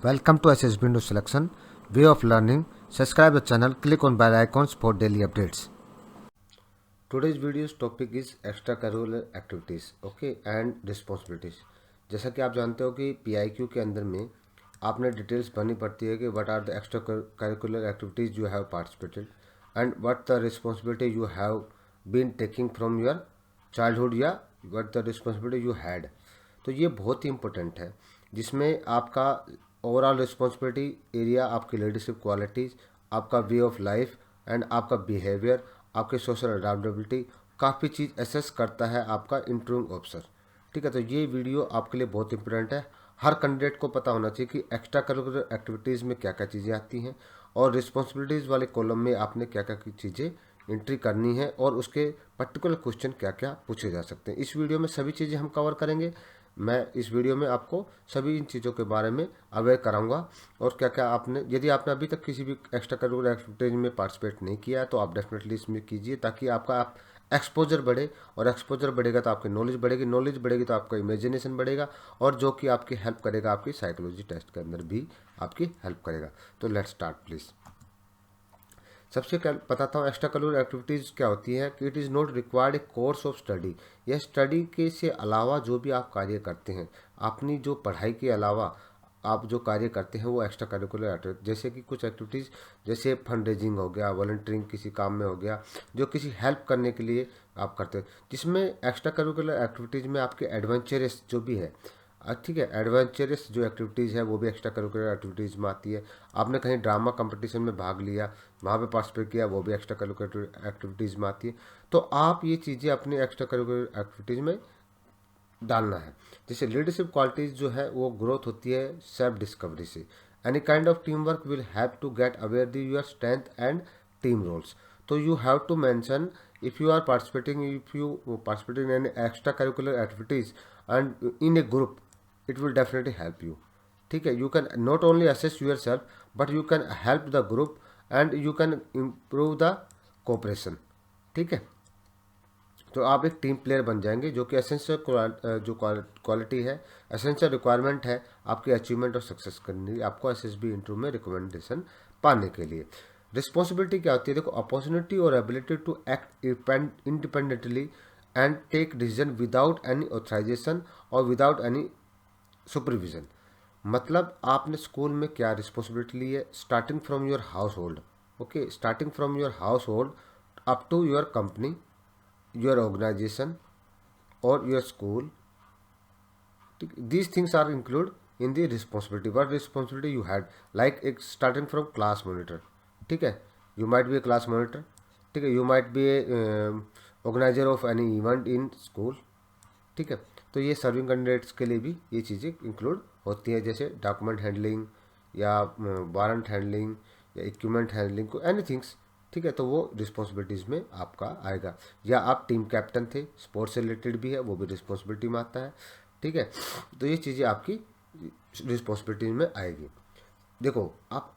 Welcome to SS Window Selection, Way of Learning. Subscribe the channel, click on bell icons for daily updates. Today's video's topic is extracurricular activities, okay, and responsibilities. जैसा कि आप जानते हो कि PIQ के अंदर में आपने डिटेल्स भरनी पड़ती है कि what are the extra curricular activities you have participated and what the responsibility you have been taking from your childhood या what the responsibility you had. तो ये बहुत ही इंपॉर्टेंट है, जिसमें आपका ओवरऑल रिस्पॉन्सिबिलिटी एरिया, आपकी लीडरशिप क्वालिटीज़, आपका वे ऑफ लाइफ एंड आपका बिहेवियर, आपके सोशल अडेप्टेबिलिटी, काफ़ी चीज़ एसेस करता है आपका इंटरव्यूइंग ऑफिसर। ठीक है, तो ये वीडियो आपके लिए बहुत इंपॉर्टेंट है। हर कैंडिडेट को पता होना चाहिए कि एक्स्ट्रा करिकुलर एक्टिविटीज़ में क्या क्या चीज़ें आती हैं और रिस्पॉन्सिबिलिटीज़ वाले कॉलम में आपने क्या क्या चीज़ें एंट्री करनी है और उसके पर्टिकुलर क्वेश्चन क्या क्या पूछे जा सकते हैं। इस वीडियो में सभी चीज़ें हम कवर करेंगे। मैं इस वीडियो में आपको सभी इन चीज़ों के बारे में अवेयर कराऊंगा और क्या क्या आपने, यदि आपने अभी तक किसी भी एक्स्ट्रा करिकुलर एक्टिविटीज में पार्टिसिपेट नहीं किया है तो आप डेफिनेटली इसमें कीजिए, ताकि आपका एक्सपोजर बढ़े, और एक्सपोजर बढ़ेगा तो आपकी नॉलेज बढ़ेगी, नॉलेज बढ़ेगी तो आपका इमेजिनेशन बढ़ेगा, और जो कि आपकी हेल्प करेगा आपकी साइकोलॉजी टेस्ट के अंदर भी आपकी हेल्प करेगा। तो लेट्स स्टार्ट प्लीज़। सबसे बताता हूँ एक्स्ट्रा करिकुलर एक्टिविटीज़ क्या होती है कि it is not required A course of study. यह स्टडी के से अलावा जो भी आप कार्य करते हैं, अपनी जो पढ़ाई के अलावा आप जो कार्य करते हैं वो एक्स्ट्रा करिकुलर एक्टिविटी, जैसे कि कुछ एक्टिविटीज़ जैसे फंड रेजिंग हो गया, वॉलंटियरिंग किसी काम में हो गया, जो किसी हेल्प करने के लिए आप करते हैं, जिसमें एक्स्ट्रा करिकुलर एक्टिविटीज़ में आपके एडवेंचरस जो भी है, ठीक है, एडवेंचरस जो एक्टिविटीज़ है वो भी एक्स्ट्रा करिकुलर एक्टिविटीज़ में आती है। आपने कहीं ड्रामा कंपटीशन में भाग लिया, वहाँ पे पार्टिसिपेट किया, वो भी एक्स्ट्रा करिकुलर एक्टिविटीज़ में आती है। तो आप ये चीज़ें अपनी एक्स्ट्रा करिकुलर एक्टिविटीज़ में डालना है। जैसे लीडरशिप क्वालिटीज़ जो है वो ग्रोथ होती है सेल्फ डिस्कवरी से। Any kind of team work will have to get aware the your strength and team roles. तो you have to mention if you participating in extra curricular activities and in a group, it will definitely help you। ठीक है, you can not only assess yourself but you can help the group and you can improve the cooperation। ठीक है, तो आप एक team player बन जाएंगे, जो कि एसेंशियल जो क्वालिटी है, एसेंशियल रिक्वायरमेंट है आपकी अचीवमेंट और सक्सेस करने के लिए, आपको SSB इंटरव्यू में रिकमेंडेशन पाने के लिए। रिस्पॉन्सिबिलिटी क्या होती है? देखो, अपॉर्चुनिटी और ability to act independently and take decision without any authorization or without any supervision. मतलब आपने स्कूल में क्या रिस्पॉन्सिबिलिटी ली है, starting from your household, okay, starting from your household up to your company, your organization or your school। These things are included in the responsibility, what responsibility you had, like starting from class monitor। ठीक है, you might be a class monitor, ठीक है, you might be a organizer of any event in school। ठीक है, तो ये serving candidates के लिए भी ये चीज़ें इंक्लूड होती हैं, जैसे डॉक्यूमेंट हैंडलिंग या वारंट हैंडलिंग या इक्विपमेंट हैंडलिंग को एनीथिंग्स। ठीक है, तो वो रिस्पॉन्सिबिलिटीज़ में आपका आएगा। या आप टीम कैप्टन थे, स्पोर्ट्स से रिलेटेड भी है, वो भी रिस्पॉन्सिबिलिटी में आता है। ठीक है, तो ये चीज़ें आपकी रिस्पॉन्सिबिलिटी में आएगी। देखो आप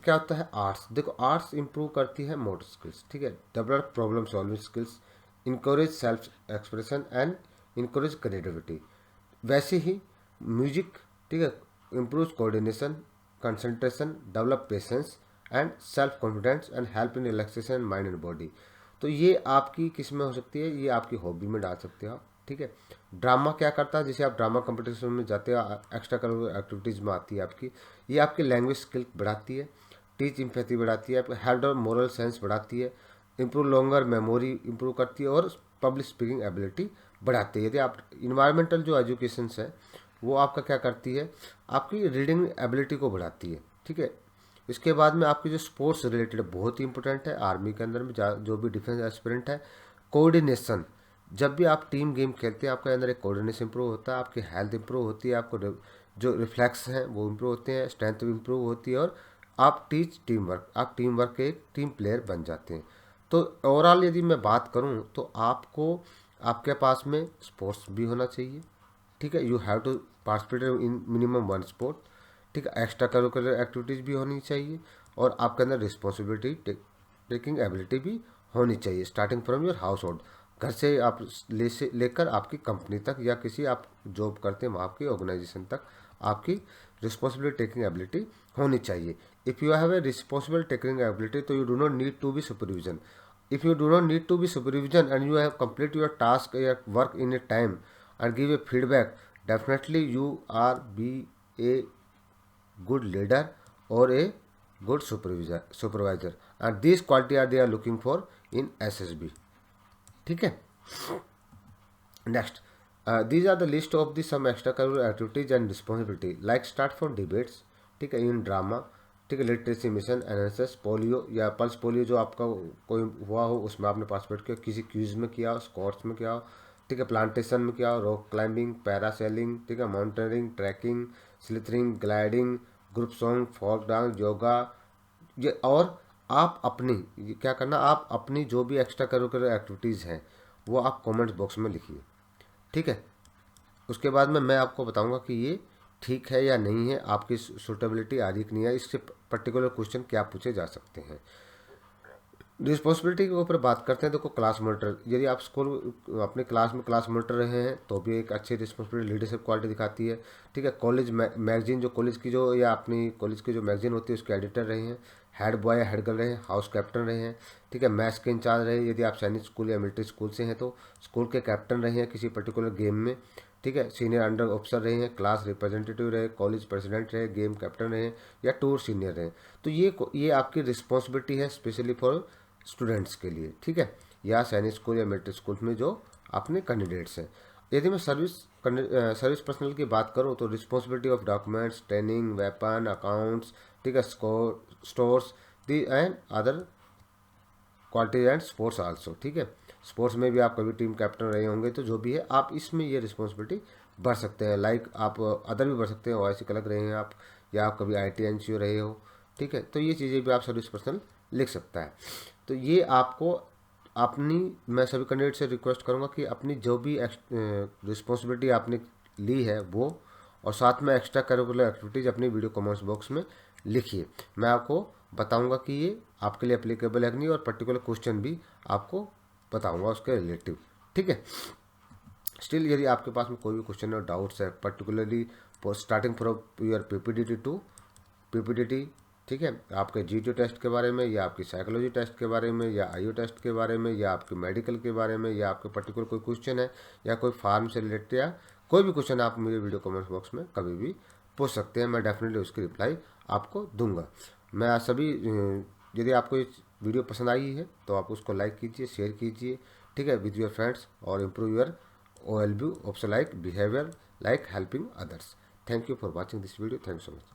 क्या होता है आर्ट्स, देखो आर्ट्स इंप्रूव करती है मोटर स्किल्स, ठीक है, develop problem solving skills, encourage self expression and encourage creativity. वैसे ही म्यूजिक, ठीक है, improve coordination, concentration, develop patience and self confidence and help in relaxation mind and body. तो ये आपकी किस में हो सकती है, ये आपकी हॉबी में डाल सकते हो आप। ठीक है, ड्रामा क्या करता है, जैसे आप ड्रामा कंपटीशन में जाते हो, एक्स्ट्रा करिकुलर एक्टिविटीज़ में आती है आपकी, ये आपकी लैंग्वेज स्किल बढ़ाती है, टीच एम्पैथी बढ़ाती है, आपका हेल्थ और मोरल सेंस बढ़ाती है, इंप्रूव लॉन्गर मेमोरी इंप्रूव करती है और पब्लिक स्पीकिंग एबिलिटी बढ़ाती है। यदि आप इन्वायरमेंटल जो एजुकेशन है वो आपका क्या करती है, आपकी रीडिंग एबिलिटी को बढ़ाती है। ठीक है, इसके बाद में आपकी जो स्पोर्ट्स रिलेटेड बहुत ही इंपॉर्टेंट है आर्मी के अंदर में, जो भी डिफेंस एस्पिरेंट है, कोऑर्डिनेशन। जब भी आप टीम गेम खेलते हैं आपके अंदर एक कोऑर्डिनेशन इंप्रूव होता है, आपकी हेल्थ इंप्रूव होती है, आपको जो रिफ्लेक्स हैं वो इंप्रूव होते हैं, स्ट्रेंथ इंप्रूव होती है, और आप आप टीम वर्क के एक टीम प्लेयर बन जाते हैं। तो ओवरऑल यदि मैं बात करूं तो आपको आपके पास में स्पोर्ट्स भी होना चाहिए। ठीक है, you have to participate in minimum one sport. ठीक है, एक्स्ट्रा करिकुलर एक्टिविटीज़ भी होनी चाहिए और आपके अंदर रिस्पॉन्सिबिलिटी टेकिंग एबिलिटी भी होनी चाहिए, starting from your house hold, घर से आप लेकर आपकी कंपनी तक या किसी आप जॉब करते हैं वहाँ की ऑर्गेनाइजेशन तक आपकी रिस्पॉन्सिबिलिटी टेकिंग एबिलिटी होनी चाहिए। If you have a responsible taking ability तो you do not need to be supervision. If you do not need to be supervision and you have complete your task your work in a time and give a feedback, definitely you are be a good leader or a good supervisor and these quality are they are looking for in SSB। ठीक है। Next, these are the list of the some extracurricular activities and responsibility like start from debates, ठीक है, in drama, ठीक है, literacy mission, NSS, polio या pulse polio जो आपका कोई हुआ हो उसमें आपने पार्टिसिपेट किया, किसी क्यूज में किया हो, स्पोर्ट्स में किया हो, ठीक है, प्लांटेशन में किया हो, रॉक क्लाइंबिंग, पैरासेलिंग, ठीक है, mountaineering, trekking, slithering, gliding, group song, folk dance, yoga, ये। और आप अपनी क्या करना, आप अपनी जो भी एक्स्ट्रा करिकुलर एक्टिविटीज़ हैं वो आप कमेंट्स बॉक्स में लिखिए, ठीक है। उसके बाद में मैं आपको बताऊंगा कि ये ठीक है या नहीं है, आपकी सूटेबिलिटी आ रही कि नहीं है, इससे पर्टिकुलर क्वेश्चन क्या पूछे जा सकते हैं। रिस्पॉन्सिबिलिटी के ऊपर बात करते हैं। देखो, क्लास मॉनिटर, यदि आप स्कूल अपने क्लास में क्लास मॉनिटर रहे हैं तो भी एक अच्छी रिस्पॉन्सिबिलिटी लीडरशिप क्वालिटी दिखाती है, ठीक है। कॉलेज मैगजीन जो कॉलेज की जो या अपनी कॉलेज की जो मैगजीन होती है उसके एडिटर रहे हैं, हेड बॉय या हेड गर्ल रहे हैं, हाउस कैप्टन रहे हैं, ठीक है, मैथ्स के इंचार्ज रहे, यदि आप सैनिक स्कूल या मिलिट्री स्कूल से हैं तो स्कूल के कैप्टन रहे हैं किसी पर्टिकुलर गेम में, ठीक है, सीनियर अंडर ऑफिसर रहे हैं, क्लास रिप्रेजेंटेटिव रहे, कॉलेज प्रेसिडेंट रहे, गेम कैप्टन रहे या टूर सीनियर रहे। तो ये आपकी रिस्पॉन्सिबिलिटी है स्पेशली फॉर स्टूडेंट्स के लिए, ठीक है, या सैनिक स्कूल या मिलिट्री स्कूल में जो अपने कैंडिडेट्स हैं। यदि मैं सर्विस पर्सनल की बात करूं तो responsibility of documents, training, weapon, accounts, ठीक है, stores the and other quality and sports also, ठीक है। स्पोर्ट्स में भी आप कभी टीम कैप्टन रहे होंगे तो जो भी है आप इसमें ये रिस्पॉन्सिबिलिटी भर सकते हैं। लाइक आप अदर भी भर सकते हैं, ओआईसी क्लर्क रहे हैं आप, या आप कभी आईटी एनसीओ रहे हो, ठीक है। तो ये चीज़ें भी आप सर्विस पर्सनल लिख सकता है। तो ये आपको अपनी, मैं सभी कैंडिडेट से रिक्वेस्ट करूँगा कि अपनी जो भी रिस्पॉन्सिबिलिटी आपने ली है वो, और साथ में एक्स्ट्रा करिकुलर एक्टिविटीज़ अपनी वीडियो कमेंट्स बॉक्स में लिखिए। मैं आपको बताऊंगा कि ये आपके लिए एप्लीकेबल है कि नहीं, और पर्टिकुलर क्वेश्चन भी आपको बताऊंगा उसके रिलेटिव, ठीक है। स्टिल यदि आपके पास में कोई भी क्वेश्चन और डाउट्स है, particularly starting from your PPDT to PPDT, ठीक है, आपके जीटीओ टेस्ट के बारे में या आपकी साइकोलॉजी टेस्ट के बारे में या आईओ टेस्ट के बारे में या आपके मेडिकल के बारे में या आपके पर्टिकुलर कोई क्वेश्चन है या कोई फार्म से रिलेटेड या कोई भी क्वेश्चन आप मुझे वीडियो कमेंट्स बॉक्स में कभी भी पूछ सकते हैं, मैं डेफिनेटली उसकी रिप्लाई आपको दूंगा। मैं सभी, यदि आपको ये वीडियो पसंद आई है तो आप उसको लाइक कीजिए, शेयर कीजिए, ठीक है, विद योर फ्रेंड्स, और improve your OLB option like behaviour, like helping others. Thank you for watching this video, thank you so much.